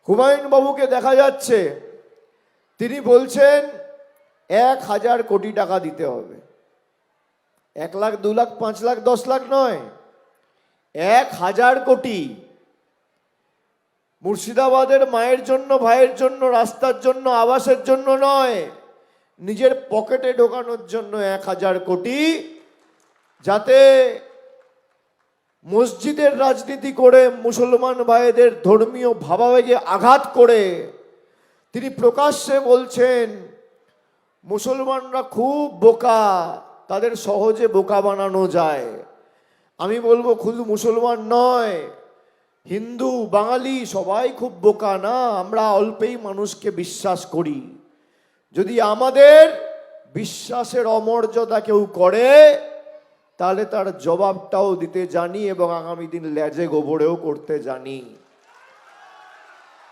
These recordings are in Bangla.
হুমায়ুন বাবুকে দেখা যাচ্ছে তিনি বলছেন 1000 কোটি টাকা দিতে হবে। 1 লাখ, 2 লাখ, 5 লাখ, 10 লাখ নয়, 1000 কোটি। মুর্শিদাবাদের মায়ের জন্য, ভাইয়ের জন্য, রাস্তার জন্য, আবাসের জন্য নয়, নিজের পকেটে ঢোকানোর জন্য 1000 কোটি, যাতে মসজিদের রাজনীতি করে মুসলমান ভাইদের ধর্মীয় ভাবাবেগে আঘাত করে তিনি প্রকাশ্যে বলছেন মুসলমানরা খুব বোকা, তাদের সহজে বোকা বানানো যায়। আমি বলবো শুধু মুসলমান নয়, হিন্দু, বাঙালি সবাই খুব বোকা না, আমরা অল্পেই মানুষকে বিশ্বাস করি। যদি আমাদের বিশ্বাসের অমর্যাদা কেউ করে তাহলে তার জবাবটাও দিতে জানি এবং আগামী দিন লেজে গোবরেও করতে জানি।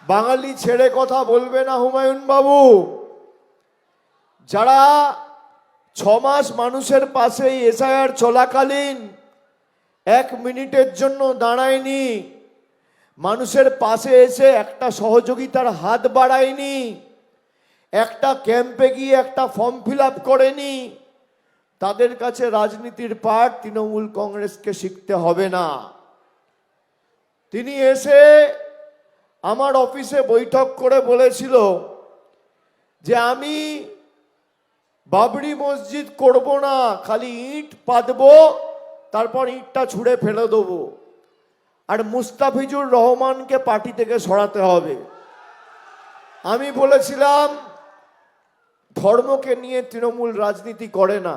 বাঙালি ছেড়ে কথা বলবে না হুমায়ুন বাবু। যারা 6 মাস মানুষের পাশে এসআইআর চলাকালীন 1 মিনিটের জন্য দাঁড়ায়নি, মানুষের পাশে এসে একটা সহযোগিতার হাত বাড়ায়নি, একটা ক্যাম্পে গিয়ে একটা ফর্ম ফিল আপ করেনি, তাদের কাছে রাজনীতির পাঠ তৃণমূল কংগ্রেসকে শিখতে হবে না। তিনি এসে আমার অফিসে বৈঠক করে বলেছিল যে আমি বাবরি মসজিদ করব না, খালি ইট পাতবো, তারপর ইটটা ছুঁড়ে ফেলে দেবো, আর মুস্তাফিজুর রহমানকে পার্টি থেকে সরাতে হবে। আমি বলেছিলাম ধর্মকে নিয়ে তৃণমূল রাজনীতি করে না,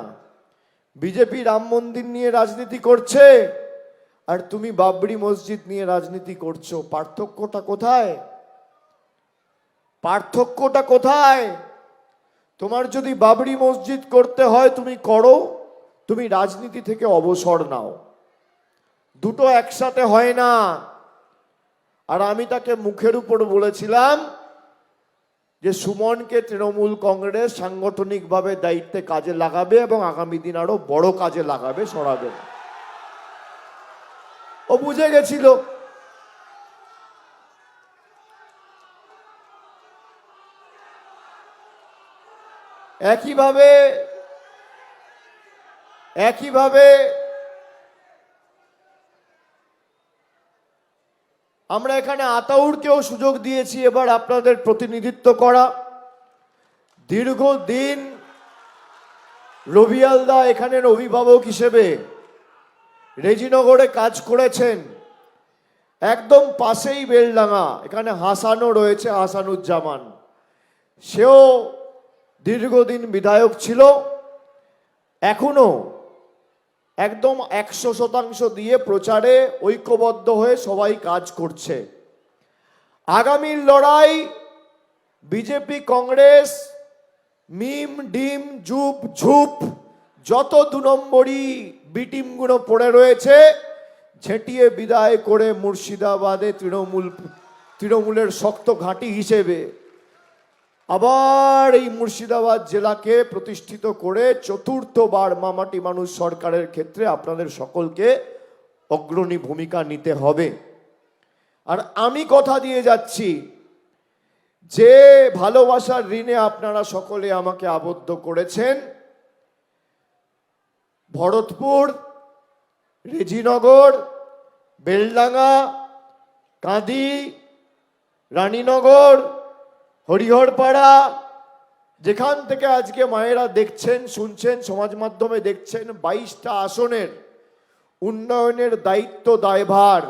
বিজেপি রাম মন্দির নিয়ে রাজনীতি করছে আর তুমি বাবরি মসজিদ নিয়ে রাজনীতি করছো। পার্থক্যটা কোথায়? পার্থক্যটা কোথায়? তোমার যদি বাবরি মসজিদ করতে হয় তুমি করো, তুমি রাজনীতি থেকে অবসর নাও, দুটো একসাথে হয় না। আর আমি তাকে মুখের উপর বলেছিলাম যে সুমনকে তৃণমূল কংগ্রেস সাংগঠনিকভাবে দায়িত্বে কাজে লাগাবে এবং আগামী দিন আরো বড় কাজে লাগাবে, সরাবে। ও বুঝে গেছিল। একইভাবে আমরা এখানে আতাউরকেও সুযোগ দিয়েছি এবার আপনাদের প্রতিনিধিত্ব করা। দীর্ঘদিন রবিয়ালদা এখানের অভিভাবক হিসেবে রেজিনগরে কাজ করেছেন, একদম পাশেই বেলডাঙ্গা, এখানে হাসানও রয়েছে, হাসানুজ্জামান, সেও দীর্ঘদিন বিধায়ক ছিল, এখনো একদম 100% দিয়ে প্রচারে ঐক্যবদ্ধ হয়ে সবাই কাজ করছে। আগামীর লড়াই বিজেপি কংগ্রেস মিম ডিম জুপ ঝুপ যত 2 নম্বরই বিটিমগুলো পড়ে রয়েছে ঝেঁটিয়ে বিদায় করে মুর্শিদাবাদে তৃণমূলের শক্ত ঘাঁটি হিসেবে আবার এই মুর্শিদাবাদ জেলাকে প্রতিষ্ঠিত করে 4র্থবার মামাটি মানুষ সরকারের ক্ষেত্রে আপনাদের সকলকে অগ্রণী ভূমিকা নিতে হবে। আর আমি কথা দিয়ে যাচ্ছি যে ভালোবাসার ঋণে আপনারা সকলে আমাকে আবদ্ধ করেছেন, ভরতপুর, রেজিনগর, বেলডাঙ্গা, কাঁদি, রানীনগর, হরিহরপাড়া, যেখান থেকে আজকে মায়েরা দেখছেন, শুনছেন, সমাজ মাধ্যমে দেখছেন, 22টা আসনের উন্নয়নের দায়িত্ব দায়ভার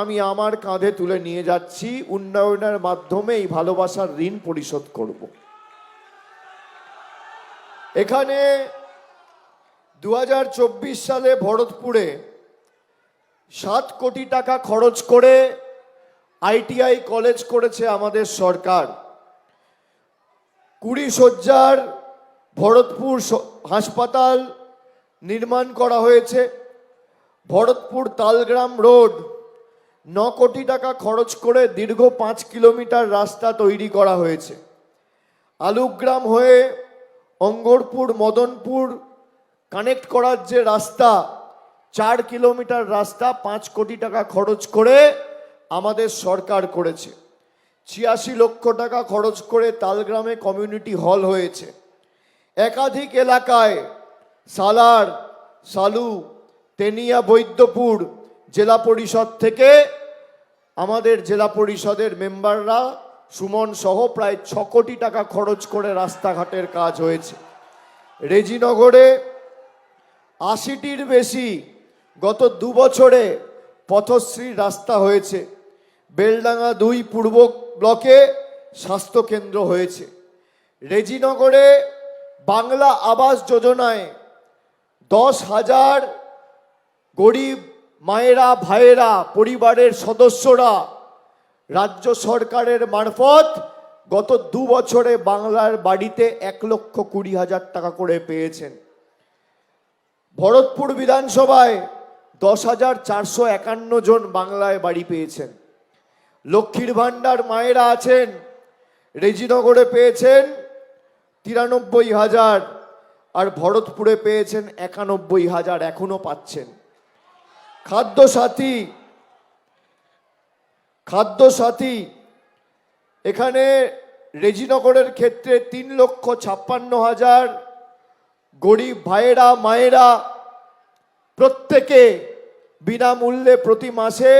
আমি আমার কাঁধে তুলে নিয়ে যাচ্ছি। উন্নয়নের মাধ্যমে এই ভালোবাসার ঋণ পরিশোধ করব। এখানে 2024 সালে ভরতপুরে 7 কোটি টাকা খরচ করে আইটিআই কলেজ করেছে আমাদের সরকার। 20 শয্যার ভরতপুর হাসপাতাল নির্মাণ করা হয়েছে। ভরতপুর তালগ্রাম রোড 9 কোটি টাকা খরচ করে দীর্ঘ 5 কিলোমিটার রাস্তা তৈরি করা হয়েছে। আলুগ্রাম হয়ে অঙ্গরপুর মদনপুর কানেক্ট করার যে রাস্তা 4 কিলোমিটার রাস্তা 5 কোটি টাকা খরচ করে আমাদের সরকার করেছে। ৮৬ লক্ষ টাকা খরচ করে তালগ্রামে কমিউনিটি হল হয়েছে। একাধিক এলাকায় সালার, সালু, তেনিয়া, বৈদ্যপুর জেলা পরিষদ থেকে আমাদের জেলা পরিষদের মেম্বাররা সুমন সহ প্রায় ৬ কোটি টাকা খরচ করে রাস্তাঘাটের কাজ হয়েছে। রেজিনগরে ৮০টির বেশি গত ২ বছরে পথশ্রী রাস্তা হয়েছে। বেলডাঙ্গা ২ পূর্ব ব্লকে স্বাস্থ্যকেন্দ্র হয়েছে। রেজিনগরে বাংলা আবাস যোজনায় ১০,০০০ গরিব মায়েরা, ভাইয়েরা, পরিবারের সদস্যরা রাজ্য সরকারের মারফত গত ২ বছরে বাংলার বাড়িতে ১,২০,০০০ টাকা করে পেয়েছেন। ভরতপুর বিধানসভায় ১০,৪৫১ জন বাংলায় বাড়ি পেয়েছেন। লক্ষ্মীর ভাণ্ডার মায়েরা আছেন, রেজিনগরে পেয়েছেন ৯৩,০০০ আর ভরতপুরে পেয়েছেন ৯১,০০০, এখনো পাচ্ছেন। খাদ্যসাথী এখানে রেজিনগরের ক্ষেত্রে ৩,৫৬,০০০ গরিব ভাইয়েরা, মায়েরা প্রত্যেকে বিনামূল্যে প্রতি মাসে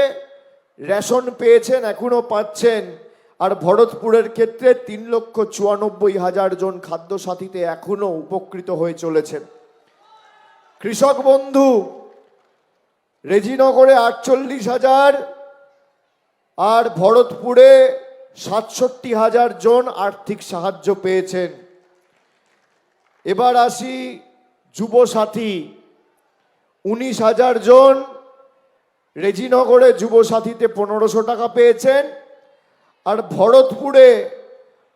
রেশন পেয়েছেন, এখনো পাচ্ছেন। আর ভরতপুরের ক্ষেত্রে ৩,৯৪,০০০ জন খাদ্যসাথীতে এখনো উপকৃত হয়ে চলেছেন। কৃষক বন্ধু রেজিনগরে ৪৮,০০০ আর ভরতপুরে ৬৭,০০০ জন আর্থিক সাহায্য পেয়েছেন। এবার আসি যুবসাথী, ১৯,০০০ জন রেজিনগরে যুবসাথীতে ১৫০০ টাকা পেয়েছেন। আর ভরতপুরে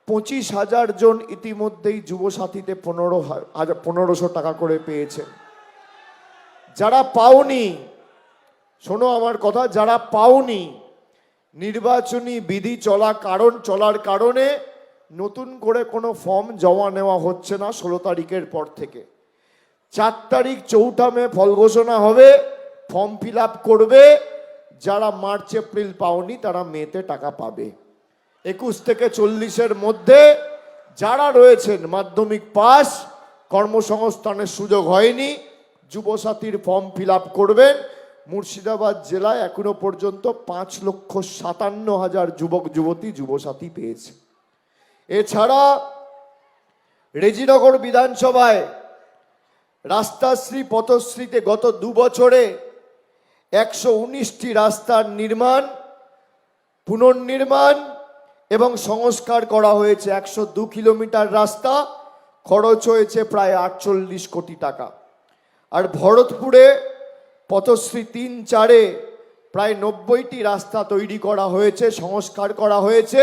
২৫,০০০ জন ইতিমধ্যেই যুবসাথীতে ১৫০০ টাকা করে পেয়েছেন। যারা পাওনি, শোনো আমার কথা, যারা পাওনি, নির্বাচনী বিধি চলার কারণে নতুন করে কোনো ফর্ম জমা নেওয়া হচ্ছে না ১৬ তারিখের পর থেকে। ৪ তারিখ ৪ঠা মে ফল ঘোষণা হবে, ফর্ম ফিল আপ করবে। যারা মার্চ এপ্রিল পাওনি তারা মেতে টাকা পাবে। ২১ থেকে ৪০-এর মধ্যে যারা রয়েছেন মাধ্যমিক পাস, কর্মসংস্থানের সুযোগ হয়নি, যুবসাথীর ফর্ম ফিল আপ করবেন। মুর্শিদাবাদ জেলায় এখনো পর্যন্ত ৫,৫৭,০০০ যুবক যুবতী যুবসাথী পেয়েছে। এছাড়া রেজিনগর বিধানসভায় রাস্তাশ্রী, পথশ্রীতে গত ২ বছরে ১১৯টি রাস্তার নির্মাণ, পুনর্নির্মাণ এবং সংস্কার করা হয়েছে। ১০২ কিলোমিটার রাস্তা, খরচ হয়েছে প্রায় ৪৮ কোটি টাকা। আর ভরতপুরে পথশ্রী ৩-৪-এ প্রায় ৯০টি রাস্তা তৈরি করা হয়েছে, সংস্কার করা হয়েছে।